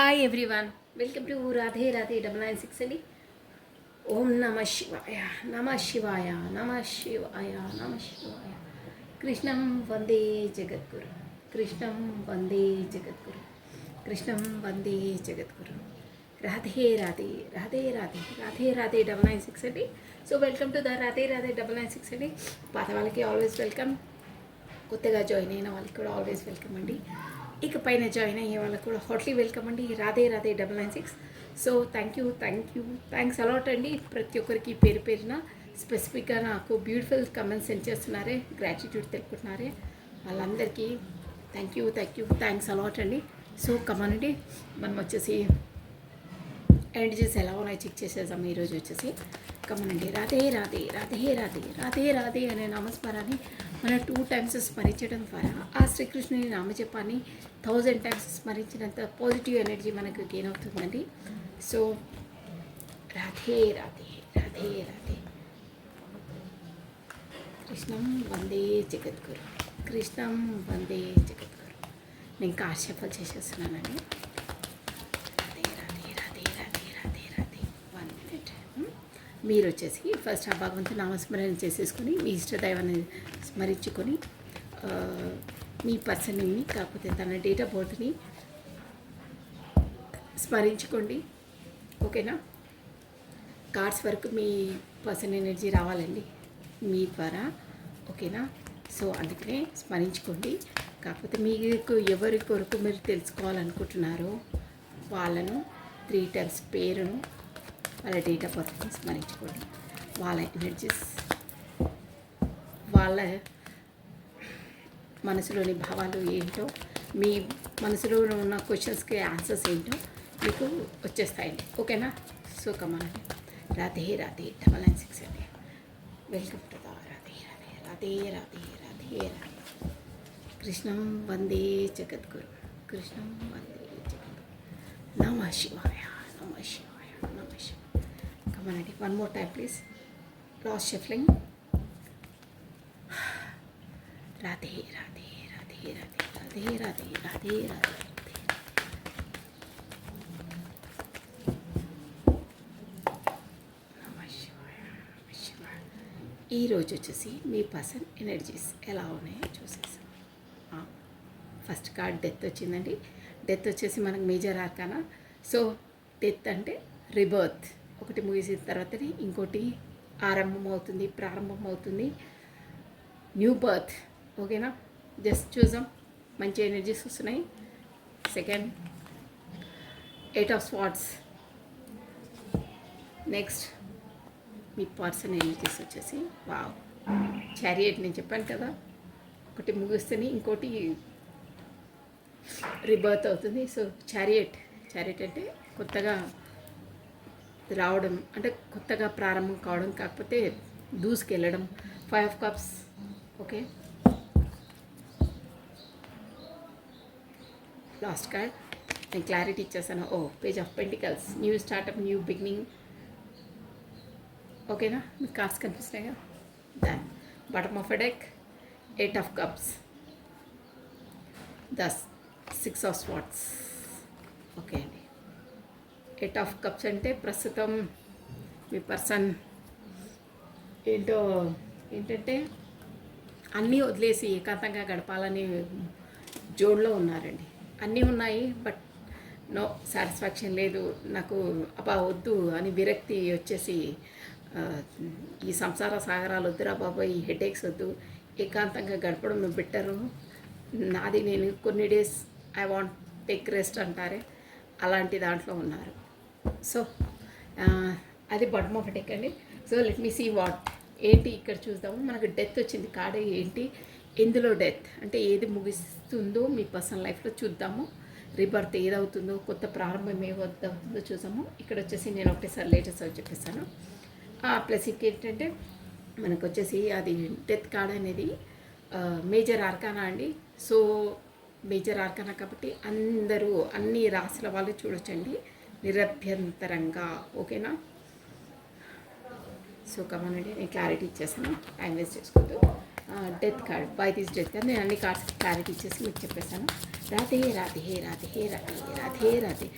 Hi everyone, welcome to Radhe Radhe 996 అండి. ఓం నమ శివాయ, నమ శివాయ, నమ శివాయ, నమ శివాయ. కృష్ణం వందే జగద్గురు, కృష్ణం వందే జగద్గురు, కృష్ణం వందే జగద్గురు. రాధే రాధే, రాధే రాధే, రాధే రాధే 996 అండి. So welcome to the Radhe Radhe 996 అండి. పాత వాళ్ళకి ఆల్వేస్ వెల్కమ్, కొత్తగా జాయిన్ అయిన వాళ్ళకి కూడా ఆల్వేస్ వెల్కమ్ అండి. ఇక పైన జాయిన్ అయ్యే వాళ్ళకి కూడా హాట్లీ వెల్కమ్ అండి. Radhe Radhe 996. So thanks a lot అండి. ప్రతి ఒక్కరికి పేరు పేరున స్పెసిఫిక్గా నాకు బ్యూటిఫుల్ కమెంట్స్ సెండ్ చేస్తున్నారే, గ్రాటిట్యూడ్ తెలుపుతున్నారే, వాళ్ళందరికీ థ్యాంక్స్ అలాట్ అండి. సో కమానండి, మనం వచ్చేసి ఎనర్జీస్ ఎలా ఉన్నాయి చెక్ చేసేద్దాం. ఈరోజు వచ్చేసి కమనండి. రాధే రాధే, రాధే రాధే, రాధే రాధే అనే నామస్మరాన్ని మనం 2 times స్మరించడం ద్వారా ఆ శ్రీకృష్ణుని నామజపాన్ని 1000 times స్మరించినంత పాజిటివ్ ఎనర్జీ మనకు గెయిన్ అవుతుందండి. సో రాధే రాధే, రాధే రాధే, కృష్ణం వందే జగద్గురు, కృష్ణం వందే జగద్గురు. నేను కార్డ్ షఫల్ చేసేస్తున్నానండి. మీరు వచ్చేసి ఫస్ట్ ఆ భగవంతుని నామస్మరణ చేసేసుకొని మీ ఇష్టదైవాన్ని స్మరించుకొని మీ పర్సన్ని కాకపోతే తన డేట్ ఆఫ్ బర్త్ని స్మరించుకోండి. ఓకేనా? కార్డ్స్ వరకు మీ పర్సన్ ఎనర్జీ రావాలండి మీ ద్వారా. ఓకేనా? సో అందుకనే స్మరించుకోండి. కాకపోతే మీకు ఎవరి కొరకు మీరు తెలుసుకోవాలనుకుంటున్నారో వాళ్ళను 3 times పేరును, వాళ్ళ డేట్ ఆఫ్ బర్త్ని స్మరించుకోండి. వాళ్ళ ఎనర్జీస్, వాళ్ళ మనసులోని భావాలు ఏంటో, మీ మనసులో ఉన్న క్వశ్చన్స్కి ఆన్సర్స్ ఏంటో మీకు వచ్చేస్తాయండి. ఓకేనా? సో కమానండి. రాధే రాధే 996 అండి. Welcome to the Radhe Radhe, Radhe Radhe, Radhe Radhe. కృష్ణం వందే జగద్గురు, కృష్ణం వందే జగద్గురు. నమ శివాయ, నమ శివాయ, నమ శివాయ. కమానండి. One more time please. Last shuffling. Radhe Radhe, Radhe Radhe, Radhe Radhe, Radhe Radhe. ఈరోజు వచ్చేసి మీ పర్సన్ ఎనర్జీస్ ఎలా ఉన్నాయో చూసేసాం. ఫస్ట్ కార్డ్ డెత్ వచ్చిందండి. డెత్ వచ్చేసి మనకు మేజర్ ఆర్కానా. సో డెత్ అంటే రిబర్త్, ఒకటి ముగిసిన తర్వాతనే ఇంకోటి ప్రారంభం అవుతుంది, న్యూ బర్త్. ఓకేనా? జస్ట్ చూసాం, మంచి ఎనర్జీస్ వస్తున్నాయి. Second 8 of Swords. Next me person energies వచ్చేసి వావ్, చారియట్. నేను చెప్పాను కదా, ఒకటి ముగిస్తేనే ఇంకోటి రిబర్త్ అవుతుంది. సో చారియట్ అంటే కొత్తగా రావడం, అంటే కొత్తగా ప్రారంభం కావడం, కాకపోతే దూసుకెళ్ళడం. 5 of Cups. Okay, last card నేను క్లారిటీ ఇచ్చేసాను. Page of pentacles, new startup, new beginning. ఓకేనా? మీకు కార్డ్స్ కనిపిస్తున్నాయి కదా. Then bottom of a deck 8 of Cups, the 6 of Swords. Okay అండి. 8 of Cups అంటే ప్రస్తుతం మీ పర్సన్ ఏంటంటే అన్నీ వదిలేసి ఏకాంతంగా గడపాలని జోన్లో ఉన్నారండి. అన్నీ ఉన్నాయి, బట్ నో సాటిస్ఫాక్షన్ లేదు, నాకు వద్దు అని విరక్తి వచ్చేసి ఈ సంసార సాగరాలు వద్దురా బాబాయ్, ఈ హెడేక్స్ వద్దు, ఏకాంతంగా గడపడం బెటరు, నాది నేను కొన్ని days I want take rest అంటారే, అలాంటి దాంట్లో ఉన్నారు. సో అది బాటమ్ ఆఫ్ డెక్ అండి. సో లెట్ మీ సీ ఏంటి ఇక్కడ చూద్దాము. మనకు డెత్ వచ్చింది కార్డ్. ఏంటి ఎందులో డెత్ అంటే ఏది ముగిస్తుందో మీ పర్సనల్ లైఫ్లో చూద్దాము. రిబర్త్ ఏదవుతుందో, కొత్త ప్రారంభం ఏమవుతుందో చూసాము. ఇక్కడ వచ్చేసి నేను ఒకటేసారి లేటెస్ట్ అని చెప్పేస్తాను. ప్లస్ ఏంటంటే మనకు వచ్చేసి అది డెత్ కార్డ్ అనేది మేజర్ ఆర్కానా అండి. సో మేజర్ ఆర్కానా కాబట్టి అందరూ అన్ని రాసుల వాళ్ళు చూడొచ్చండి నిరభ్యంతరంగా. ఓకేనా? సో కమానండి, నేను క్లారిటీ ఇచ్చేసాను, టైం వేస్ట్ చేసుకోవద్దు. Death card, why this death card. నేను అన్ని కార్డ్స్ క్లారిటీ ఇచ్చేసి మీకు చెప్పేశాను. రాధే రాధే రాధే రాధే రాధే రాధే.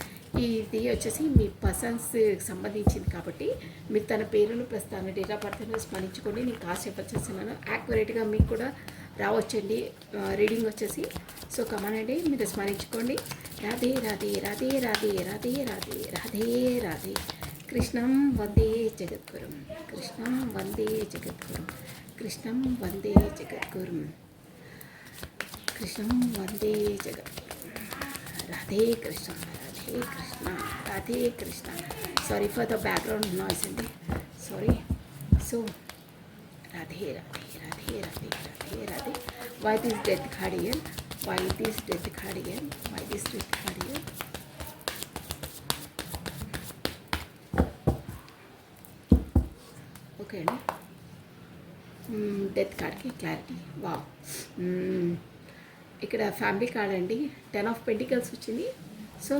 ఇది వచ్చేసి మీ పర్సన్స్ సంబంధించింది కాబట్టి మీరు తన పేరును ప్లస్ తన డేట్ ఆఫ్ బర్త్ను స్మరించుకోండి. నేను కాస్ట్ చెప్పొచ్చేస్తున్నాను. యాక్యురేట్గా మీకు కూడా రావచ్చండి రీడింగ్ వచ్చేసి. సో కమానండి, మీరు స్మరించుకోండి. రాధే రాధే రాధే రాధే రాధే రాధే రాధే రాధే. కృష్ణం వందే జగద్గురుం, కృష్ణం వందే జగద్గురుం, కృష్ణం వందే జగద్గురుం, కృష్ణం వందే జగద్గురుం. Radhe Krishna, Radhe Krishna, Radhe Krishna. Sorry for the background noise అండి, sorry. So Radhe Radhe Radhe Radhe Radhe Radhe. Why this death card here, why this death card here, why this death card here. Okay అండి, డెత్ కార్డ్కి క్లారిటీ. వా, ఇక్కడ ఫ్యామిలీ కార్డ్ అండి. 10 ఆఫ్ పెంటికల్స్ వచ్చింది. సో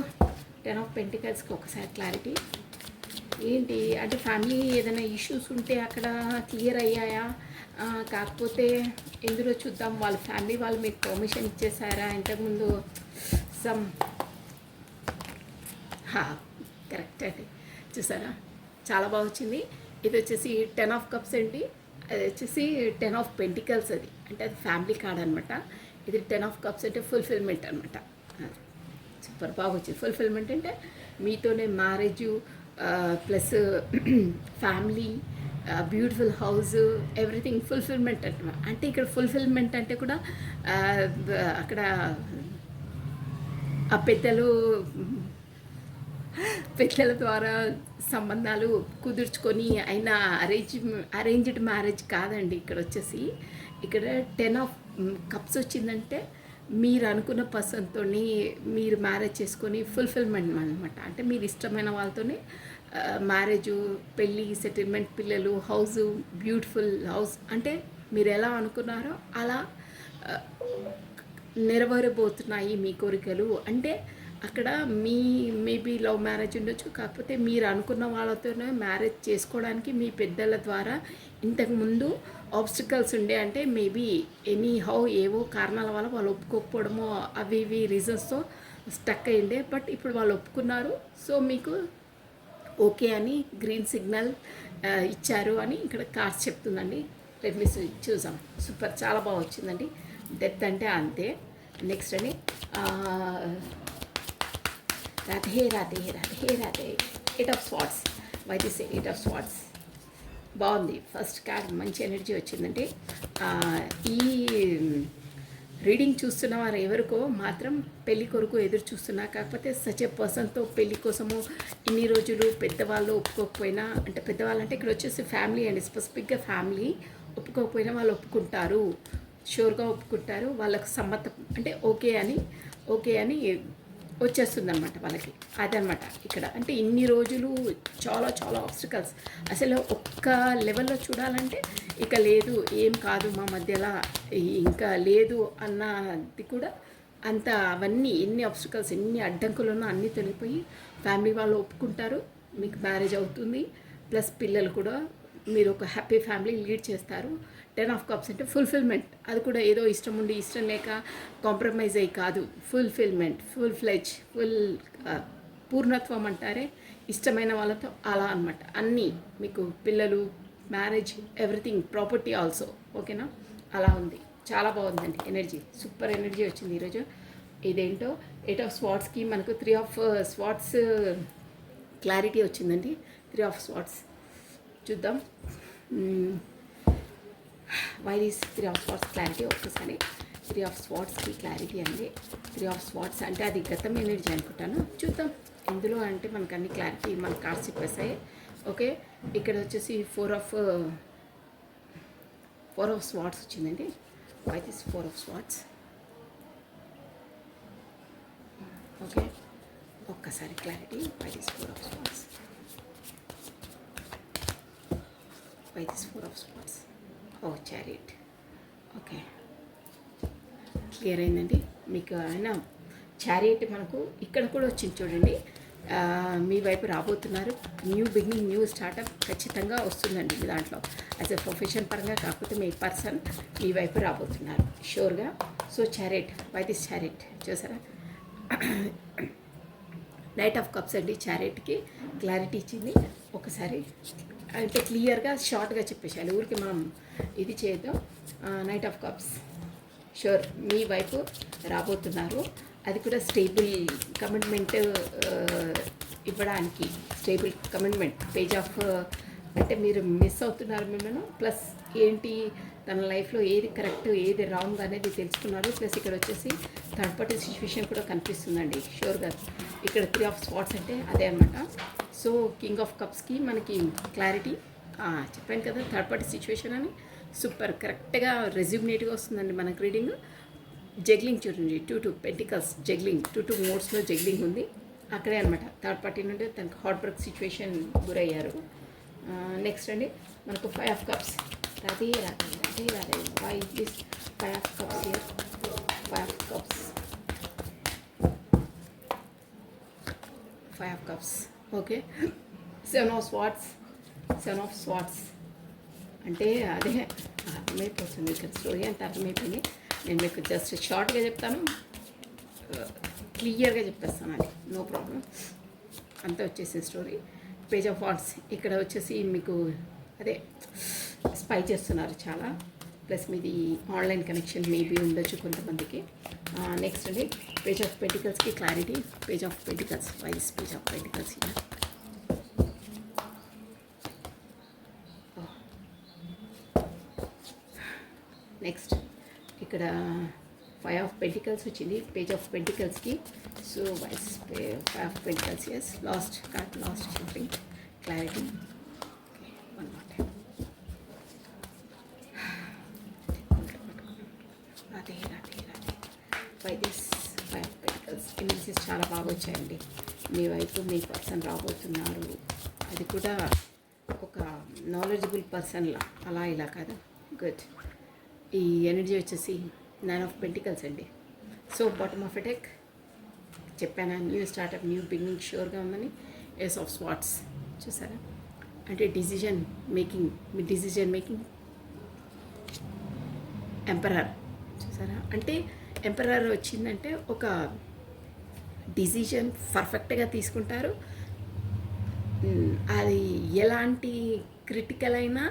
10 ఆఫ్ పెంటికల్స్కి ఒకసారి clarity ఏంటి అంటే, ఫ్యామిలీ ఏదైనా ఇష్యూస్ ఉంటే అక్కడ క్లియర్ అయ్యాయా, కాకపోతే ఇందులో చూద్దాం వాళ్ళ ఫ్యామిలీ వాళ్ళు మీకు పర్మిషన్ ఇచ్చేసారా ఇంతకుముందు. సమ్ కరెక్ట్ అండి, చూసారా చాలా బాగా వచ్చింది. ఇది వచ్చేసి 10 ఆఫ్ కప్స్ అండి, అది వచ్చేసి 10 ఆఫ్ పెంటికల్స్. అది అంటే అది ఫ్యామిలీ కార్డ్ అనమాట. ఇది 10 ఆఫ్ కప్స్ అంటే ఫుల్ఫిల్మెంట్ అనమాట. సూపర్ బాగా వచ్చింది. ఫుల్ఫిల్మెంట్ అంటే మీతోనే marriage plus family, beautiful house, everything fulfilment అంట. అంటే ఇక్కడ ఫుల్ఫిల్మెంట్ అంటే కూడా అక్కడ ఆ పెద్దల ద్వారా సంబంధాలు కుదుర్చుకొని అయినా అరేంజ్డ్ మ్యారేజ్ కాదండి. ఇక్కడ వచ్చేసి ఇక్కడ 10 ఆఫ్ కప్స్ వచ్చిందంటే మీరు అనుకున్న పర్సన్తో మీరు మ్యారేజ్ చేసుకొని ఫుల్ఫిల్మెంట్ అనమాట. అంటే మీరు ఇష్టమైన వాళ్ళతోనే మ్యారేజ్, పెళ్ళి, సెటిల్మెంట్, పిల్లలు, హౌస్, బ్యూటిఫుల్ హౌస్. అంటే మీరు ఎలా అనుకున్నారో అలా నెరవేరబోతున్నాయి మీ కోరికలు. అంటే అక్కడ మేబీ లవ్ మ్యారేజ్ ఉండొచ్చు, కాకపోతే మీరు అనుకున్న వాళ్ళతోనే మ్యారేజ్ చేసుకోవడానికి మీ పెద్దల ద్వారా ఇంతకుముందు ఆబ్స్టికల్స్ ఉండే. అంటే మేబీ ఎనీ హౌ ఏవో కారణాల వల్ల వాళ్ళు ఒప్పుకోకపోవడమో అవి ఇవి రీజన్స్తో స్టక్ అయ్యిండే. బట్ ఇప్పుడు వాళ్ళు ఒప్పుకున్నారు. సో మీకు ఓకే అని గ్రీన్ సిగ్నల్ ఇచ్చారు అని ఇక్కడ కార్డ్స్ చెప్తుందండి. లెట్ మీ చూసాం. సూపర్, చాలా బాగా వచ్చిందండి. డెత్ అంటే అంతే. నెక్స్ట్ అండి Radhe Radhe Radhe Radhe. 8 of swords. Why this 8 of swords బాగుంది. ఫస్ట్ కార్డ్ మంచి ఎనర్జీ వచ్చిందండి. ఈ రీడింగ్ చూస్తున్న వారు ఎవరికో మాత్రం పెళ్లి కొరకు ఎదురు చూస్తున్నా, కాకపోతే సచ్ ఏ పర్సన్తో పెళ్లి కోసము ఇన్ని రోజులు పెద్దవాళ్ళు ఒప్పుకోకపోయినా, అంటే పెద్దవాళ్ళు అంటే ఇక్కడ వచ్చేసి ఫ్యామిలీ అండి, స్పెసిఫిక్గా ఫ్యామిలీ ఒప్పుకోకపోయినా వాళ్ళు ఒప్పుకుంటారు, షూర్గా ఒప్పుకుంటారు. వాళ్ళకు సమ్మతం అంటే ఓకే అని వచ్చేస్తుంది అనమాట వాళ్ళకి. అదనమాట ఇక్కడ. అంటే ఇన్ని రోజులు చాలా చాలా ఆబ్స్టికల్స్, అసలు ఒక్క లెవెల్లో చూడాలంటే ఇక లేదు, ఏం కాదు మా మధ్యలో ఇంకా లేదు అన్నది కూడా అంత అవన్నీ ఎన్ని ఆబ్స్టికల్స్ ఎన్ని అడ్డంకులున్నా అన్నీ తొలగిపోయి ఫ్యామిలీ వాళ్ళు ఒప్పుకుంటారు, మీకు మ్యారేజ్ అవుతుంది. ప్లస్ పిల్లలు కూడా మీరు ఒక హ్యాపీ ఫ్యామిలీ లీడ్ చేస్తారు. 10 ఆఫ్ కప్స్ అంటే ఫుల్ఫిల్మెంట్. అది కూడా ఏదో ఇష్టం ఉండి ఇష్టం లేక కాంప్రమైజ్ అయ్యి కాదు, ఫుల్ఫిల్మెంట్, ఫుల్ ఫ్లెజ్, పూర్ణత్వం అంటారే ఇష్టమైన వాళ్ళతో అలా అనమాట. అన్నీ మీకు పిల్లలు, మ్యారేజ్, ఎవ్రీథింగ్, ప్రాపర్టీ ఆల్సో. ఓకేనా, అలా ఉంది. చాలా బాగుందండి ఎనర్జీ, సూపర్ ఎనర్జీ వచ్చింది ఈరోజు. ఇదేంటో 8 ఆఫ్ స్వార్డ్స్కి మనకు 3 ఆఫ్ స్వార్డ్స్ క్లారిటీ వచ్చిందండి. 3 ఆఫ్ స్వార్డ్స్ చూద్దాం. Why this 3 of swords clarity. ఒక్కసారి 3 ఆఫ్ స్వార్డ్స్కి క్లారిటీ అండి. 3 ఆఫ్ స్వార్డ్స్ అంటే అది గతం ఎనర్జీ అనుకుంటాను. చూద్దాం ఎందులో అంటే మనకు అన్ని క్లారిటీ మన కార్డ్స్ చెప్పేస్తాయి. ఓకే, ఇక్కడ వచ్చేసి 4 ఆఫ్ స్వార్డ్స్ వచ్చిందండి. Why this 4 of swords. Okay, ఒక్కసారి clarity. Why this 4 of swords, why this 4 of swords. Oh chariot. Okay, clear అయిందండి మీకు. అయినా చారియట్ మనకు ఇక్కడ కూడా వచ్చింది చూడండి. మీ వైపు రాబోతున్నారు. న్యూ బిగినింగ్, న్యూ స్టార్టప్ ఖచ్చితంగా వస్తుందండి మీ దాంట్లో. యాజ్ ఎ ప్రొఫెషన్ పరంగా కాకపోతే మీ పర్సన్ మీ వైపు రాబోతున్నారు షూర్గా. So chariot, why this chariot చూసారా, నైట్ ఆఫ్ కప్స్ అండి. చారెట్కి క్లారిటీ ఇచ్చింది. ఒకసారి అంటే క్లియర్గా షార్ట్గా చెప్పేసాలి, ఊరికి మనం ఇది చేద్దాం. నైట్ ఆఫ్ కప్స్ షూర్ మీ వైపు రాబోతున్నారు. అది కూడా స్టేబుల్ కమిట్మెంట్ ఇవ్వడానికి, స్టేబుల్ కమిట్మెంట్. పేజ్ ఆఫ్ అంటే మీరు మిస్ అవుతున్నారు మిమ్మల్ని, ప్లస్ ఏంటి తన లైఫ్లో ఏది కరెక్ట్ ఏది రాంగ్ అనేది తెలుసుకున్నారు. ప్లస్ ఇక్కడ వచ్చేసి థర్డ్ పార్టీ సిచ్యువేషన్ కూడా కనిపిస్తుందండి షూర్గా. ఇక్కడ 3 ఆఫ్ స్పాట్స్ అంటే అదే అనమాట. సో కింగ్ ఆఫ్ కప్స్కి మనకి క్లారిటీ చెప్పాను కదా, థర్డ్ పార్టీ సిచ్యువేషన్ అని. సూపర్ కరెక్ట్గా రెజ్యూమినేట్గా వస్తుందండి మనకు రీడింగ్. జగ్లింగ్ చూడండి, 2 పెంటికల్స్ జగ్లింగ్, 2 మోడ్స్లో జగ్లింగ్ ఉంది. అక్కడే అనమాట థర్డ్ పార్టీ నుండి తనకు హార్ట్ బ్రేక్ సిచ్యువేషన్ గురయ్యారు. నెక్స్ట్ అండి మనకు 5 of cups. Radhe Radhe Radhe Radhe. Why this 5 of cups here, 5 of cups, 5 of cups. Okay, 7 of swords, 7 of swords అంటే అదే అర్థమైపోతుంది. ఇక్కడ స్టోరీ అంతా అర్థమైపోయింది. నేను మీకు జస్ట్ షార్ట్గా చెప్తాను, క్లియర్గా చెప్పేస్తాను, అది నో ప్రాబ్లం. అంతా వచ్చేసింది స్టోరీ. పేజ్ ఆఫ్ వాట్స్ ఇక్కడ వచ్చేసి మీకు అదే స్పై చేస్తున్నారు చాలా. ప్లస్ మీది ఆన్లైన్ కనెక్షన్ మేబీ ఉండొచ్చు కొంతమందికి. నెక్స్ట్ అండి పేజ్ ఆఫ్ పెంటికల్స్కి clarity. Page of pentacles, vice page of pentacles ఇలా. నెక్స్ట్ ఇక్కడ 5 ఆఫ్ పెంటికల్స్ వచ్చింది పేజ్ ఆఫ్ పెంటికల్స్కి. So vice 5 of pentacles, yes last card, last shipping clarity. Okay, one more time. Radhe Radhe Radhe. By this 5 of pentacles images చాలా బాగా వచ్చాయండి. మీ వైపు మీ person రాబోతున్నారు. అది కూడా ఒక నాలెడ్జబుల్ పర్సన్లా, అలా ఇలా కాదు. గుడ్. ఈ ఎనర్జీ వచ్చేసి 9 ఆఫ్ పెంటికల్స్ అండి. సో బాటమ్ ఆఫ్ ఎటెక్ చెప్పాను, న్యూ స్టార్టప్, న్యూ బిగినింగ్ షూర్గా ఉందని. ఏస్ ఆఫ్ స్వాట్స్ చూసారా, అంటే డిసిజన్ మేకింగ్, మీ డిసిజన్ మేకింగ్. ఎంపరర్ చూసారా, అంటే ఎంపరర్ వచ్చిందంటే ఒక డిసిజన్ పర్ఫెక్ట్గా తీసుకుంటారు. అది ఎలాంటి క్రిటికల్ అయినా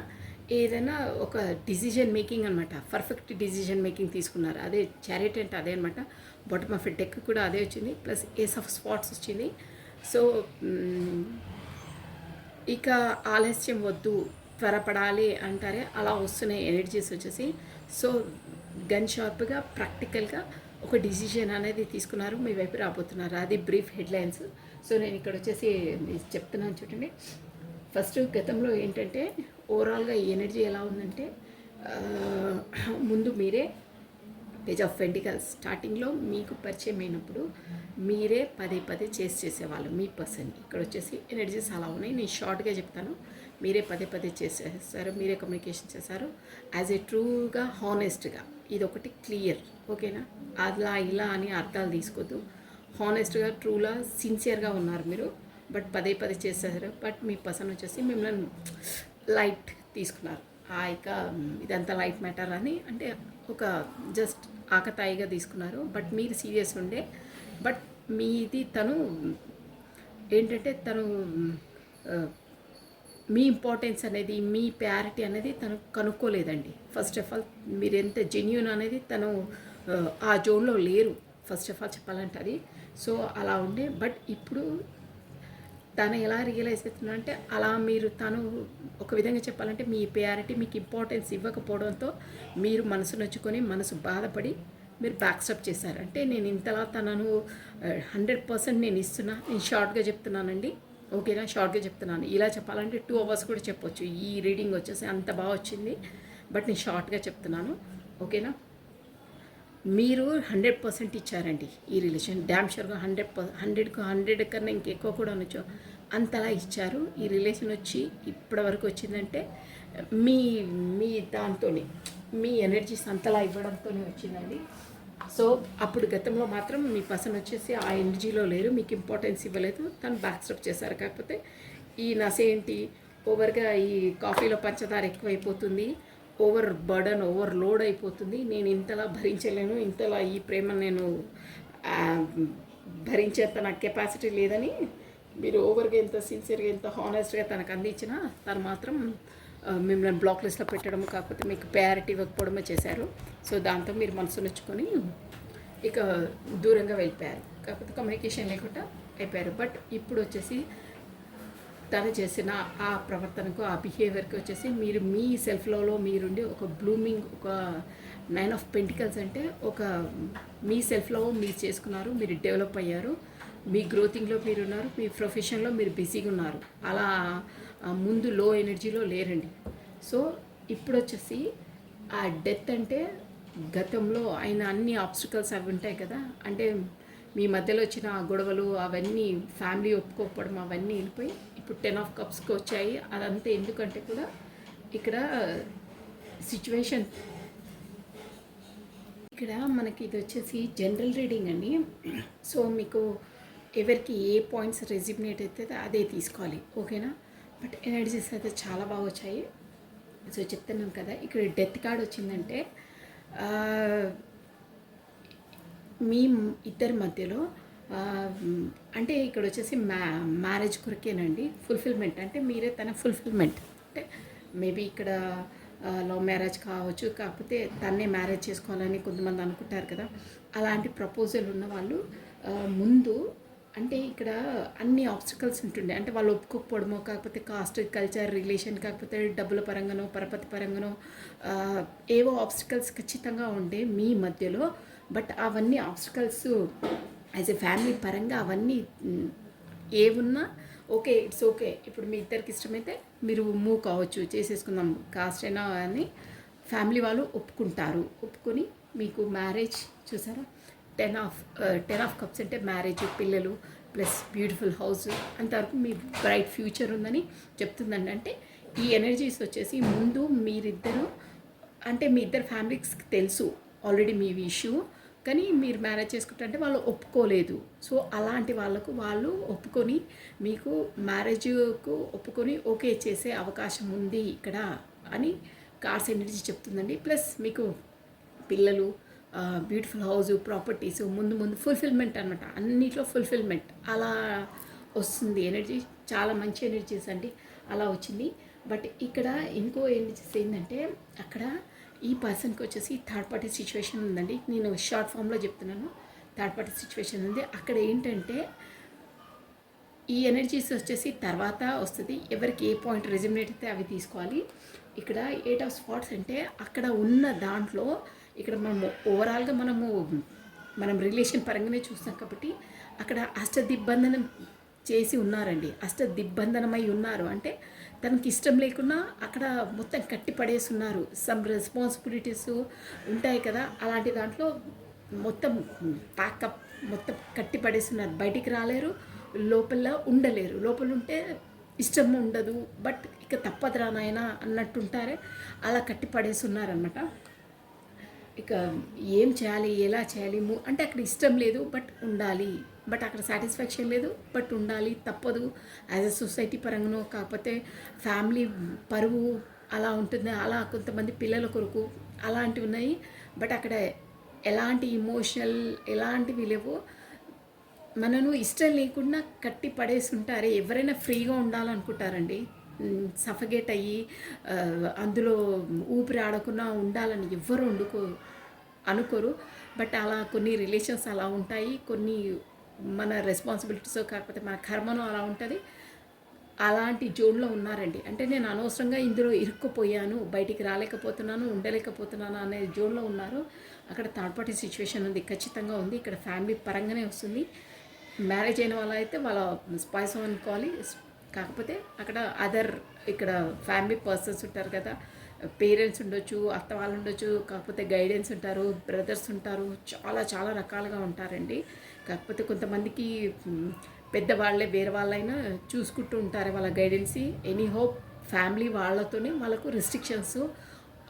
ఏదైనా ఒక డిసిజన్ మేకింగ్ అనమాట, పర్ఫెక్ట్ డిసిజన్ మేకింగ్ తీసుకున్నారు. అదే చారిటీ అంటే అదే అనమాట. బాటమ్ ఆఫ్ డెక్ కూడా అదే వచ్చింది. ప్లస్ ఏస్ ఆఫ్ స్పాట్స్ వచ్చింది. సో ఇక ఆలస్యం వద్దు, త్వరపడాలి అంటారే అలా వస్తున్నాయి ఎనర్జీస్ వచ్చేసి. సో గన్ షార్ప్గా ప్రాక్టికల్గా ఒక డిసిజన్ అనేది తీసుకున్నారు, మీ వైపు రాబోతున్నారు. అది బ్రీఫ్ హెడ్లైన్స్. సో నేను ఇక్కడ వచ్చేసి చెప్తున్నాను చూడండి. ఫస్ట్ గతంలో ఏంటంటే ఓవరాల్గా ఈ ఎనర్జీ ఎలా ఉందంటే, ముందు మీరే పేజ్ ఆఫ్ పెంటికల్స్ స్టార్టింగ్లో మీకు పరిచయం అయినప్పుడు మీరే పదే చేసేవాళ్ళు మీ పర్సన్. ఇక్కడ వచ్చేసి ఎనర్జీస్ అలా ఉన్నాయి. నేను షార్ట్గా చెప్తాను. మీరే పదే చేసేస్తారు, మీరే కమ్యూనికేషన్ చేశారు యాజ్ ఏ ట్రూగా, హానెస్ట్గా. ఇది ఒకటి క్లియర్, ఓకేనా? అలా ఇలా అని అర్థాలు తీసుకోవద్దు. హానెస్ట్గా, ట్రూగా, సిన్సియర్గా ఉన్నారు మీరు. బట్ పదే చేసేసారు. బట్ మీ పర్సన్ వచ్చేసి మిమ్మల్ని లైట్ తీసుకున్నారు. ఇక ఇదంతా లైట్ మ్యాటర్ అని అంటే ఒక జస్ట్ ఆకతాయిగా తీసుకున్నారు. బట్ మీరు సీరియస్ ఉండే. బట్ మీది తను ఏంటంటే తను మీ ఇంపార్టెన్స్ అనేది, మీ ప్యారిటీ అనేది తను కనుక్కోలేదండి. ఫస్ట్ ఆఫ్ ఆల్ మీరు ఎంత జెన్యూన్ అనేది తను ఆ జోన్లో లేరు, ఫస్ట్ ఆఫ్ ఆల్ చెప్పాలంటే అది. సో అలా ఉండే. బట్ ఇప్పుడు తను ఎలా రియలైజ్ అవుతున్నా అంటే, అలా మీరు తను ఒక విధంగా చెప్పాలంటే మీ ప్రయారిటీ మీకు ఇంపార్టెన్స్ ఇవ్వకపోవడంతో మీరు మనసు నొచ్చుకొని, మనసు బాధపడి మీరు బ్యాక్ స్టెప్ చేశారు. అంటే నేను ఇంతలా తనను 100% నేను ఇస్తున్నా. నేను షార్ట్గా చెప్తున్నానండి, ఓకేనా? షార్ట్గా చెప్తున్నాను. ఇలా చెప్పాలంటే 2 hours కూడా చెప్పొచ్చు. ఈ రీడింగ్ వచ్చేసి అంత బాగా వచ్చింది. బట్ నేను షార్ట్గా చెప్తున్నాను, ఓకేనా? మీరు 100% ఇచ్చారండి ఈ రిలేషన్. డ్యామ్ షూర్గా 100 కన్నా ఇంకెక్కువ కూడా అనొచ్చు, అంతలా ఇచ్చారు. ఈ రిలేషన్ వచ్చి ఇప్పటి వరకు వచ్చిందంటే మీ దాంతోనే, మీ ఎనర్జీస్ అంతలా ఇవ్వడంతోనే వచ్చిందండి. సో అప్పుడు గతంలో మాత్రం మీ పర్సన్ వచ్చేసి ఆ ఎనర్జీలో లేరు, మీకు ఇంపార్టెన్స్ ఇవ్వలేదు, తను బ్యాక్ స్టెప్ చేశారు. కాకపోతే ఈ నస ఏంటి, ఓవర్గా ఈ కాఫీలో పంచదార ఎక్కువైపోతుంది, ఓవర్ బర్డన్, ఓవర్ లోడ్ అయిపోతుంది, నేను ఇంతలా భరించలేను, ఇంతలా ఈ ప్రేమ నేను భరించేంత నాకు కెపాసిటీ లేదని మీరు ఓవర్గా ఎంత సిన్సియర్గా ఎంత హానెస్ట్గా తనకు అందించినా తను మాత్రం మిమ్మల్ని బ్లాక్ లిస్ట్లో పెట్టడం, కాకపోతే మీకు ప్రయారిటీ ఇవ్వకపోవడమే చేశారు. సో దాంతో మీరు మనసు నొచ్చుకొని ఇక దూరంగా వెళ్ళిపోయారు, కాకపోతే కమ్యూనికేషన్ లేకుండా అయిపోయారు. బట్ ఇప్పుడు వచ్చేసి తను చేసిన ఆ ప్రవర్తనకు, ఆ బిహేవియర్కి వచ్చేసి మీరు మీ సెల్ఫ్ లవ్లో మీరుండి ఒక బ్లూమింగ్, ఒక 9 ఆఫ్ పెంటికల్స్ అంటే ఒక మీ సెల్ఫ్ లవ్ మీరు చేసుకున్నారు, మీరు డెవలప్ అయ్యారు, మీ గ్రోతింగ్లో మీరున్నారు, మీ ప్రొఫెషన్లో మీరు బిజీగా ఉన్నారు. అలా ముందు లో ఎనర్జీలో లేరండి. సో ఇప్పుడు వచ్చేసి ఆ డెత్ అంటే గతంలో అయిన అన్ని ఆబ్స్టికల్స్ అవి ఉంటాయి కదా, అంటే మీ మధ్యలో వచ్చిన ఆ గొడవలు అవన్నీ ఫ్యామిలీ ఒప్పుకోకపోవడం అవన్నీ వెళ్ళిపోయి ఇప్పుడు 10 ఆఫ్ కప్స్కి వచ్చాయి. అదంతా ఎందుకంటే కూడా ఇక్కడ సిచ్యువేషన్, ఇక్కడ మనకి ఇది వచ్చేసి జనరల్ రీడింగ్ అండి. సో మీకు ఎవరికి ఏ పాయింట్స్ రెజిగ్నేట్ అవుతుందో అదే తీసుకోవాలి, ఓకేనా. బట్ ఎనర్జీస్ అయితే చాలా బాగా వచ్చాయి. సో చెప్తున్నాం కదా, ఇక్కడ డెత్ కార్డ్ వచ్చిందంటే మీ ఇద్దరి మధ్యలో అంటే ఇక్కడ వచ్చేసి మ్యారేజ్ కొరకేనండి. ఫుల్ఫిల్మెంట్ అంటే మీరే తన ఫుల్ఫిల్మెంట్, అంటే మేబీ ఇక్కడ లవ్ మ్యారేజ్ కావచ్చు, కాకపోతే తన్నే మ్యారేజ్ చేసుకోవాలని కొంతమంది అనుకుంటారు కదా. అలాంటి ప్రపోజల్ ఉన్న వాళ్ళు ముందు అంటే ఇక్కడ అన్ని ఆబ్స్టికల్స్ ఉంటుండే, అంటే వాళ్ళు ఒప్పుకోకపోవడమో, కాకపోతే కాస్ట్, కల్చర్, రిలేషన్, కాకపోతే డబ్బుల పరంగానో, పరపతి పరంగానో ఏవో ఆబ్స్టికల్స్ ఖచ్చితంగా ఉండే మీ మధ్యలో. బట్ అవన్నీ ఆబ్స్టికల్స్ యాజ్ ఎ ఫ్యామిలీ పరంగా అవన్నీ ఏమున్నా ఓకే, ఇట్స్ ఓకే, ఇప్పుడు మీ ఇద్దరికి ఇష్టమైతే మీరు మూవ్ కావచ్చు, చేసేసుకుందాం కాస్ట్ అయినా అని ఫ్యామిలీ వాళ్ళు ఒప్పుకుంటారు. ఒప్పుకొని మీకు మ్యారేజ్ చూసారా, 10 ఆఫ్ కప్స్ అంటే మ్యారేజ్, పిల్లలు ప్లస్ బ్యూటిఫుల్ హౌస్, అంతవరకు మీ బ్రైట్ ఫ్యూచర్ ఉందని చెప్తుందండి. అంటే ఈ ఎనర్జీస్ వచ్చేసి ముందు మీరిద్దరు అంటే మీ ఇద్దరు ఫ్యామిలీస్కి తెలుసు ఆల్రెడీ మీ ఇష్యూ, కానీ మీరు మ్యారేజ్ చేసుకుంటే వాళ్ళు ఒప్పుకోలేదు. సో అలాంటి వాళ్ళకు వాళ్ళు ఒప్పుకొని మీకు మ్యారేజ్కు ఒప్పుకొని ఓకే చేసే అవకాశం ఉంది ఇక్కడ అని కార్డ్స్ ఎనర్జీ చెప్తుందండి. ప్లస్ మీకు పిల్లలు, బ్యూటిఫుల్ హౌస్, ప్రాపర్టీస్, ముందు ముందు ఫుల్ఫిల్మెంట్ అనమాట, అన్నిట్లో ఫుల్ఫిల్మెంట్ అలా వస్తుంది ఎనర్జీ. చాలా మంచి ఎనర్జీస్ అండి అలా వచ్చింది. బట్ ఇక్కడ ఇంకో ఎనర్జీస్ ఏంటంటే అక్కడ ఈ పర్సన్కి వచ్చేసి థర్డ్ పార్టీ సిచ్యువేషన్ ఉందండి. నేను షార్ట్ ఫామ్లో చెప్తున్నాను, థర్డ్ పార్టీ సిచ్యువేషన్ ఉంది. అక్కడ ఏంటంటే ఈ ఎనర్జీస్ వచ్చేసి తర్వాత వస్తుంది, ఎవరికి ఏ పాయింట్ రెజిమినేట్ అయితే అవి తీసుకోవాలి. ఇక్కడ 8 ఆఫ్ స్పాట్స్ అంటే అక్కడ ఉన్న దాంట్లో ఇక్కడ మనము ఓవరాల్గా మనం రిలేషన్ పరంగానే చూస్తాం కాబట్టి అక్కడ అష్టదిగ్బంధనం చేసి ఉన్నారండి, అష్టదిగ్బంధనమై ఉన్నారు. అంటే తనకి ఇష్టం లేకున్నా అక్కడ మొత్తం కట్టి పడేస్తున్నారు. సమ్ రెస్పాన్సిబిలిటీస్ ఉంటాయి కదా, అలాంటి దాంట్లో మొత్తం ప్యాకప్ మొత్తం కట్టి పడేస్తున్నారు. బయటికి రాలేరు, లోపల ఉండలేరు. లోపల ఉంటే ఇష్టం ఉండదు, బట్ ఇక తప్పదురా నాయనా అన్నట్టుంటారే, అలా కట్టి పడేస్తున్నారనమాట. ఇక ఏం చేయాలి, ఎలా చేయాలి అంటే అక్కడ ఇష్టం లేదు బట్ ఉండాలి, బట్ అక్కడ సాటిస్ఫాక్షన్ లేదు బట్ ఉండాలి, తప్పదు. యాజ్ ఎ సొసైటీ పరంగానో, కాకపోతే ఫ్యామిలీ పరువు అలా ఉంటుంది, అలా కొంతమంది పిల్లల కొరకు అలాంటివి ఉన్నాయి. బట్ అక్కడ ఎలాంటి ఇమోషనల్ ఎలాంటివి లేవు. మనను ఇష్టం లేకుండా కట్టి పడేసి ఉంటారే, ఎవరైనా ఫ్రీగా ఉండాలనుకుంటారండి, సఫగేట్ అయ్యి అందులో ఊపిరి ఆడకుండా ఉండాలని ఎవ్వరు అనుకోరు. బట్ అలా కొన్ని రిలేషన్స్ అలా ఉంటాయి, కొన్ని మన రెస్పాన్సిబిలిటీస్ కాకపోతే మన కర్మను అలా ఉంటుంది. అలాంటి జోన్లో ఉన్నారండి. అంటే నేను అనవసరంగా ఇందులో ఇరుక్కుపోయాను, బయటికి రాలేకపోతున్నాను, ఉండలేకపోతున్నాను అనే జోన్లో ఉన్నారు. అక్కడ థర్డ్ పార్టీ సిచ్యువేషన్ ఉంది, ఖచ్చితంగా ఉంది. ఇక్కడ ఫ్యామిలీ పరంగానే వస్తుంది. మ్యారేజ్ అయిన వాళ్ళ అయితే వాళ్ళ స్పైస్ అనుకోవాలి, కాకపోతే అక్కడ ఇక్కడ ఫ్యామిలీ పర్సన్స్ ఉంటారు కదా, పేరెంట్స్ ఉండొచ్చు, అత్త వాళ్ళు ఉండొచ్చు, కాకపోతే గైడెన్స్ ఉంటారు, బ్రదర్స్ ఉంటారు, చాలా చాలా రకాలుగా ఉంటారండి. కాకపోతే కొంతమందికి పెద్దవాళ్ళే వేరే వాళ్ళైనా చూసుకుంటూ ఉంటారు వాళ్ళ గైడెన్సీ. ఎనీ హోప్ ఫ్యామిలీ వాళ్ళతోనే వాళ్ళకు రెస్ట్రిక్షన్స్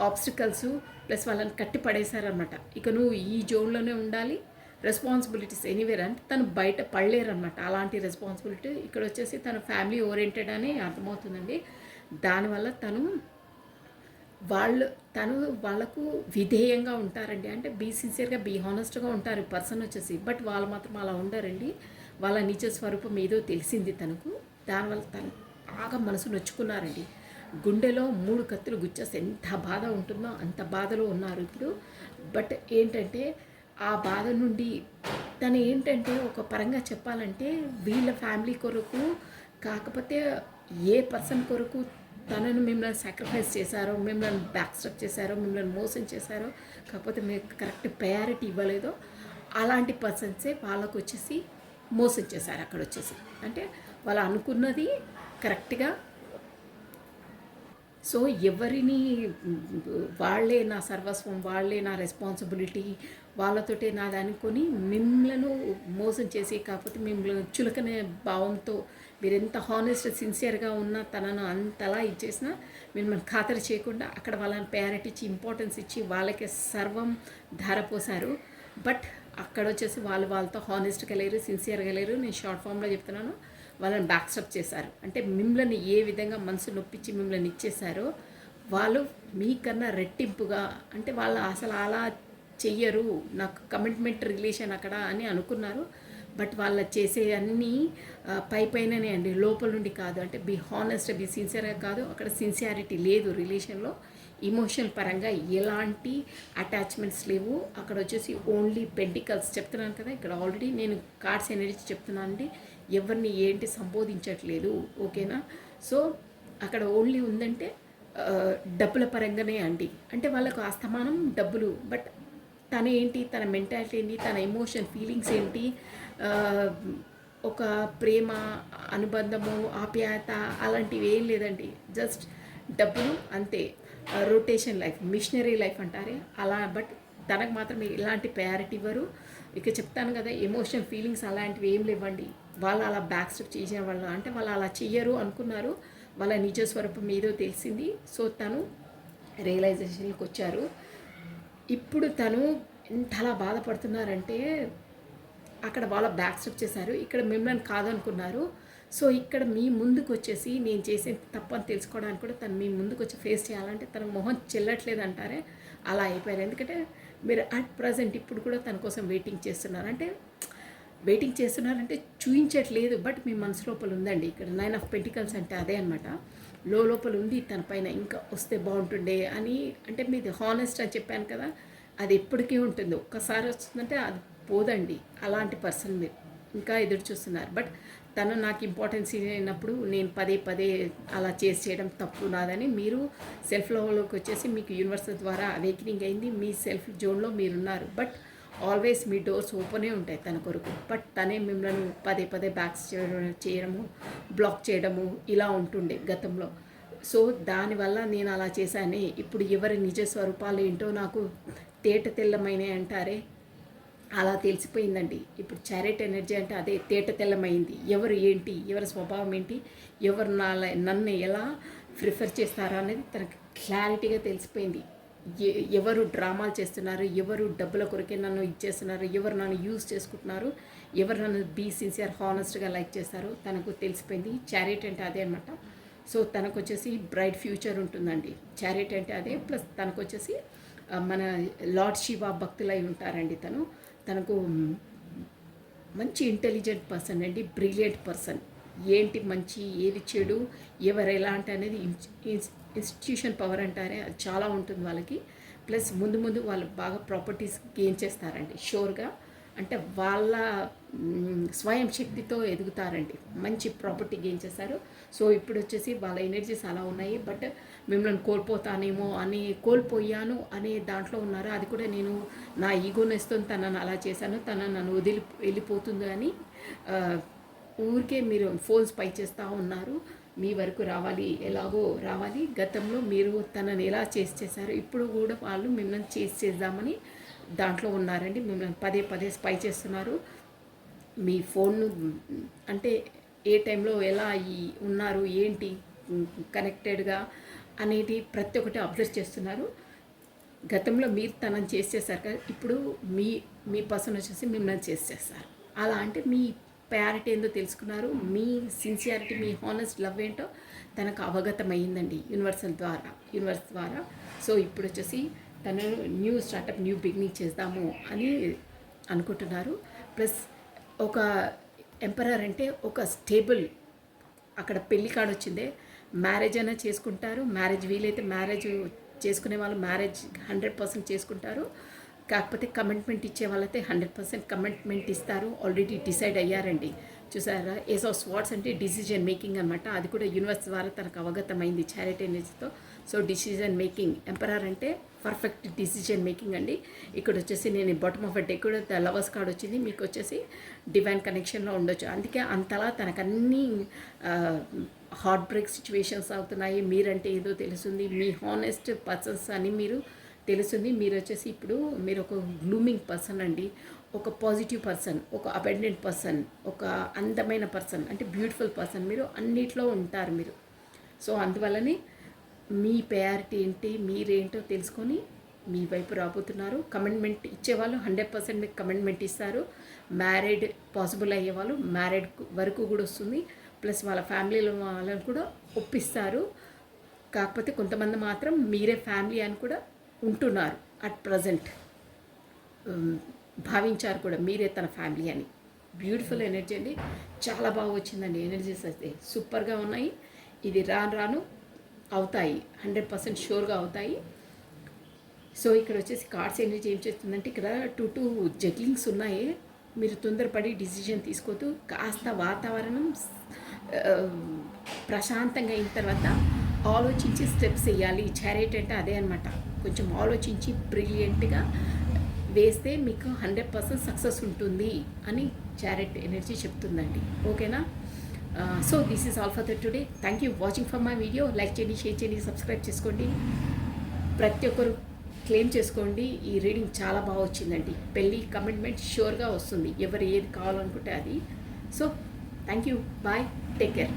ఆబ్స్టికల్స్ ప్లస్ వాళ్ళని కట్టి పడేశారనమాట. ఇక నువ్వు ఈ జోన్లోనే ఉండాలి, రెస్పాన్సిబిలిటీస్ ఎనీవేర్ అంటే తను బయట పడలేరనమాట. అలాంటి రెస్పాన్సిబిలిటీ ఇక్కడ వచ్చేసి తను ఫ్యామిలీ ఓరియంటెడ్ అని అర్థమవుతుందండి. దానివల్ల తను వాళ్ళకు విధేయంగా ఉంటారండి. అంటే బీ సిన్సియర్గా బీ హానెస్ట్గా ఉంటారు పర్సన్ వచ్చేసి. బట్ వాళ్ళు మాత్రం అలా ఉండరండి. వాళ్ళ నిజ స్వరూపం ఏదో తెలిసింది తనకు. దానివల్ల తను బాగా మనసు నొచ్చుకున్నారండి. గుండెలో 3 కత్తులు గుచ్చేస్తే ఎంత బాధ ఉంటుందో అంత బాధలో ఉన్నారు ఇప్పుడు. బట్ ఏంటంటే ఆ బాధ నుండి తను ఏంటంటే ఒక పరంగా చెప్పాలంటే వీళ్ళ ఫ్యామిలీ కొరకు కాకపోతే ఏ పర్సన్ కొరకు తనను మిమ్మల్ని సాక్రిఫైస్ చేశారో, మిమ్మల్ని బ్యాక్ స్టెప్ చేశారో, మిమ్మల్ని మోసం చేశారో, కాకపోతే మీకు కరెక్ట్ ప్రయారిటీ ఇవ్వలేదో అలాంటి పర్సన్సే వాళ్ళకు వచ్చేసి మోసం చేశారు. అక్కడ వచ్చేసి అంటే వాళ్ళు అనుకున్నది కరెక్ట్గా. సో ఎవరిని వాళ్ళే నా సర్వస్వం, వాళ్ళే నా రెస్పాన్సిబిలిటీ, వాళ్ళతోటే నాది అనుకొని మిమ్మల్ని మోసం చేసి కాకపోతే మిమ్మల్ని చులకనే భావంతో మీరు ఎంత హానెస్ట్ సిన్సియర్గా ఉన్నా తనను అంతలా ఇచ్చేసినా మిమ్మల్ని ఖాతరు చేయకుండా అక్కడ వాళ్ళని ప్రయారిటీ ఇచ్చి ఇంపార్టెన్స్ ఇచ్చి వాళ్ళకే సర్వం ధారపోసారు. బట్ అక్కడ వచ్చేసి వాళ్ళతో హానెస్ట్గా లేరు, సిన్సియర్గా లేరు. నేను షార్ట్ ఫామ్లో చెప్తున్నాను. వాళ్ళని బ్యాక్స్టప్ చేశారు. అంటే మిమ్మల్ని ఏ విధంగా మనసు నొప్పించి మిమ్మల్ని ఇచ్చేశారో వాళ్ళు మీకన్నా రెట్టింపుగా అంటే వాళ్ళు అసలు అలా చెయ్యరు, నాకు కమిట్మెంట్ రిలేషన్ అక్కడ అని అనుకున్నారు. బట్ వాళ్ళ చేసే అన్నీ పైననే అండి, లోపల నుండి కాదు. అంటే బీ హానెస్ట్, బీ సిన్సియర్గా కాదు. అక్కడ సిన్సియారిటీ లేదు రిలేషన్లో. ఇమోషనల్ పరంగా ఎలాంటి అటాచ్మెంట్స్ లేవు. అక్కడ వచ్చేసి ఓన్లీ పెంటికల్స్ చెప్తున్నాను కదా. ఇక్కడ ఆల్రెడీ నేను కార్డ్స్ ఎనర్జీ చెప్తున్నాను అండి. ఎవరిని ఏంటి సంబోధించట్లేదు, ఓకేనా. సో అక్కడ ఓన్లీ ఉందంటే డబ్బుల పరంగానే అండి. అంటే వాళ్ళకు అస్తమానం డబ్బులు. బట్ తన ఏంటి, తన మెంటాలిటీ ఏంటి, తన ఎమోషన్ ఫీలింగ్స్ ఏంటి, ఒక ప్రేమ అనుబంధము ఆప్యాయత అలాంటివి ఏం లేదండి. జస్ట్ డబ్బులు అంతే. రొటేషన్ లైఫ్, మిషనరీ లైఫ్ అంటారే అలా. బట్ తనకు మాత్రం ఇలాంటి ప్రయారిటీ ఇవ్వరు. ఇక చెప్తాను కదా, ఎమోషన్ ఫీలింగ్స్ అలాంటివి ఏం లేవండి. వాళ్ళు అలా బ్యాక్ స్టెప్ చేసిన వాళ్ళు అంటే వాళ్ళు అలా చెయ్యరు అనుకున్నారు. వాళ్ళ నిజ స్వరూపం ఏదో తెలిసింది. సో తను రియలైజేషన్కి వచ్చారు. ఇప్పుడు తను ఎంతలా బాధపడుతున్నారంటే అక్కడ వాళ్ళ బ్యాక్ స్టెప్ చేశారు, ఇక్కడ మిమ్మల్ని కాదనుకున్నారు. సో ఇక్కడ మీ ముందుకు వచ్చేసి నేను చేసే తప్పని తెలుసుకోవడానికి కూడా తను మీ ముందుకు వచ్చి ఫేస్ చేయాలంటే తన మొహం చెల్లట్లేదు అంటారే అలా అయిపోయారు. ఎందుకంటే మీరు అట్ ప్రజెంట్ ఇప్పుడు కూడా తన కోసం వెయిటింగ్ చేస్తున్నారు. అంటే వెయిటింగ్ చేస్తున్నారంటే చూయించట్లేదు, బట్ మీ మనసు లోపల ఉందండి. ఇక్కడ 9 ఆఫ్ పెంటికల్స్ అంటే అదే అనమాట. లోపల ఉంది తన పైన ఇంకా వస్తే బాగుంటుండే అని. అంటే మీది హానెస్ట్ అని చెప్పాను కదా, అది ఎప్పటికీ ఉంటుంది. ఒక్కసారి వస్తుందంటే అది పోదండి. అలాంటి పర్సన్ మీరు ఇంకా ఎదురు చూస్తున్నారు. బట్ తను నాకు ఇంపార్టెన్స్ అయినప్పుడు నేను పదే పదే అలా చేయడం తప్పు నాదని మీరు సెల్ఫ్ లవ్లోకి వచ్చేసి మీకు యూనివర్స్ ద్వారా అవేకనింగ్ అయింది. మీ సెల్ఫ్ జోన్లో మీరున్నారు. బట్ ఆల్వేస్ మీ డోర్స్ ఓపెనే ఉంటాయి తన కొరకు. బట్ తనే మిమ్మల్ని పదే పదే బ్యాక్స్ చేయడము, బ్లాక్ చేయడము ఇలా ఉంటుండే గతంలో. సో దానివల్ల నేను అలా చేశానే. ఇప్పుడు ఎవరి నిజ స్వరూపాలు ఏంటో నాకు తేట తెల్లమైన అంటారే అలా తెలిసిపోయిందండి. ఇప్పుడు చారిట్ ఎనర్జీ అంటే అదే తేట తెల్లమైంది. ఎవరు ఏంటి, ఎవరి స్వభావం ఏంటి, ఎవరు నన్ను ఎలా ప్రిఫర్ చేస్తారా అనేది తనకు క్లారిటీగా తెలిసిపోయింది. ఎవరు డ్రామాలు చేస్తున్నారు, ఎవరు డబ్బుల కొరకే నన్ను ఇచ్చేస్తున్నారు, ఎవరు నన్ను యూజ్ చేసుకుంటున్నారు, ఎవరు నన్ను బీ సిన్సియర్ హానెస్ట్గా లైక్ చేస్తారో తనకు తెలిసిపోయింది. చారిట్ అంటే అదే అనమాట. సో తనకు వచ్చేసి బ్రైట్ ఫ్యూచర్ ఉంటుందండి. చారిట్ అంటే అదే. ప్లస్ తనకు వచ్చేసి మన లార్డ్ శివ భక్తులై ఉంటారండి. తనకు మంచి ఇంటెలిజెంట్ పర్సన్ అండి, బ్రిలియంట్ పర్సన్. ఏంటి మంచి, ఏది చెడు, ఎవరు ఎలాంటి అనేది ఇన్స్టిట్యూషన్ పవర్ అంటారే అది చాలా ఉంటుంది వాళ్ళకి. ప్లస్ ముందు వాళ్ళు బాగా ప్రాపర్టీస్ గెయిన్ చేస్తారండి షూర్గా. అంటే వాళ్ళ స్వయం శక్తితో ఎదుగుతారండి, మంచి ప్రాపర్టీ గెయిన్ చేస్తారు. సో ఇప్పుడు వచ్చేసి వాళ్ళ ఎనర్జీస్ అలా ఉన్నాయి. బట్ మిమ్మల్ని కోల్పోతానేమో అని, కోల్పోయాను అనే దాంట్లో ఉన్నారు. అది కూడా నేను నా ఈగోనెస్తో తనను అలా చేశాను, తన నన్ను వెళ్ళిపోతుంది అని ఊరికే మీరు ఫోన్స్ పై చేస్తూ ఉన్నారు. మీ వరకు రావాలి, ఎలాగో రావాలి. గతంలో మీరు తనని ఎలా చేశారు, ఇప్పుడు కూడా వాళ్ళు మిమ్మల్ని చేద్దామని దాంట్లో ఉన్నారండి. మిమ్మల్ని పదే పదే స్పై చేస్తున్నారు. మీ ఫోన్ను అంటే ఏ టైంలో ఎలా ఉన్నారు, ఏంటి కనెక్టెడ్గా అనేది ప్రతి ఒక్కటి అబ్జర్వ్ చేస్తున్నారు. గతంలో మీరు తనని చేసేసారు కదా, ఇప్పుడు మీ మీ పర్సన్ వచ్చేసి మిమ్మల్ని చేసేస్తారు. అలా అంటే మీ ప్రయారిటీ ఏందో తెలుసుకున్నారు, మీ సిన్సియారిటీ, మీ హానెస్ట్ లవ్ ఏంటో తనకు అవగతమైందండి యూనివర్స్ ద్వారా. సో ఇప్పుడు వచ్చేసి తను న్యూ స్టార్టప్, న్యూ బిగినింగ్ చేద్దాము అని అనుకుంటున్నారు. ప్లస్ ఒక ఎంపరర్ అంటే ఒక స్టేబుల్, అక్కడ పెళ్లి కాడ వచ్చిందే, మ్యారేజ్ అయినా చేసుకుంటారు. మ్యారేజ్ వీలైతే మ్యారేజ్ చేసుకునే వాళ్ళు మ్యారేజ్ 100% చేసుకుంటారు. కాకపోతే కమిట్మెంట్ ఇచ్చే వాళ్ళైతే 100% కమిట్మెంట్ ఇస్తారు. ఆల్రెడీ డిసైడ్ అయ్యారండి. చూసారా, ఏస్ ఆఫ్ స్వాట్స్ అంటే డిసిజన్ మేకింగ్ అనమాట. అది కూడా యూనివర్స్ ద్వారా తనకు అవగతమైంది చారిటీ ఎనర్జీతో. సో డిసిజన్ మేకింగ్, ఎంపరర్ అంటే పర్ఫెక్ట్ డిసిజన్ మేకింగ్ అండి. ఇక్కడ వచ్చేసి నేను బాటమ్ ఆఫ్ డే కూడా లవర్స్ కార్డ్ వచ్చింది, మీకు వచ్చేసి డివైన్ కనెక్షన్లో ఉండొచ్చు. అందుకే అంతలా తనకు అన్నీ హార్ట్ బ్రేక్ సిచ్యువేషన్స్ అవుతున్నాయి. మీరంటే ఏదో తెలుస్తుంది, మీ హానెస్ట్ పర్సన్స్ అని మీరు తెలుస్తుంది. మీరు వచ్చేసి ఇప్పుడు మీరు ఒక గ్లూమింగ్ పర్సన్ అండి, ఒక పాజిటివ్ పర్సన్, ఒక అబెండెంట్ పర్సన్, ఒక అందమైన పర్సన్, అంటే బ్యూటిఫుల్ పర్సన్. మీరు అన్నిట్లో ఉంటారు మీరు. సో అందువల్లనే మీ ప్రయారిటీ ఏంటి, మీరేంటో తెలుసుకొని మీ వైపు రాబోతున్నారు. కమిట్మెంట్ ఇచ్చేవాళ్ళు 100% మీకు కమిట్మెంట్ ఇస్తారు. మ్యారీడ్ పాసిబుల్ అయ్యేవాళ్ళు మ్యారీడ్ వరకు కూడా వస్తుంది. ప్లస్ వాళ్ళ ఫ్యామిలీలో వాళ్ళని కూడా ఒప్పిస్తారు. కాకపోతే కొంతమంది మాత్రం మీరే ఫ్యామిలీ అని కూడా ఉంటున్నారు. అట్ ప్రజెంట్ భావించారు కూడా మీరే తన ఫ్యామిలీ అని. బ్యూటిఫుల్ ఎనర్జీ అండి, చాలా బాగా వచ్చిందండి. ఎనర్జీస్ అయితే సూపర్గా ఉన్నాయి. ఇది రాను అవుతాయి, 100% షూర్గా అవుతాయి. సో ఇక్కడ వచ్చేసి కార్డ్స్ ఎనర్జీ ఏం చేస్తుందంటే, ఇక్కడ టూ జగ్లింగ్స్ ఉన్నాయి. మీరు తొందరపడి డిసిజన్ తీసుకోవద్దు. కాస్త వాతావరణం ప్రశాంతంగా అయిన తర్వాత ఆలోచించి స్టెప్స్ వేయాలి. చారిటీ అంటే అదే అనమాట. కొంచెం ఆలోచించి బ్రిలియంట్గా వేస్తే మీకు 100% సక్సెస్ ఉంటుంది అని చారిటీ ఎనర్జీ చెప్తుందండి. ఓకేనా? So this is all for the today. Thank you watching for my video. Like చేయండి, షేర్ చేయండి, సబ్స్క్రైబ్ చేసుకోండి. ప్రతి ఒక్కరు క్లెయిమ్ చేసుకోండి. ఈ రీడింగ్ చాలా బాగా వచ్చిందండి. పెళ్ళి కమిట్మెంట్ షూర్గా వస్తుంది, ఎవరు ఏది కావాలనుకుంటే అది. So thank you, bye, take care.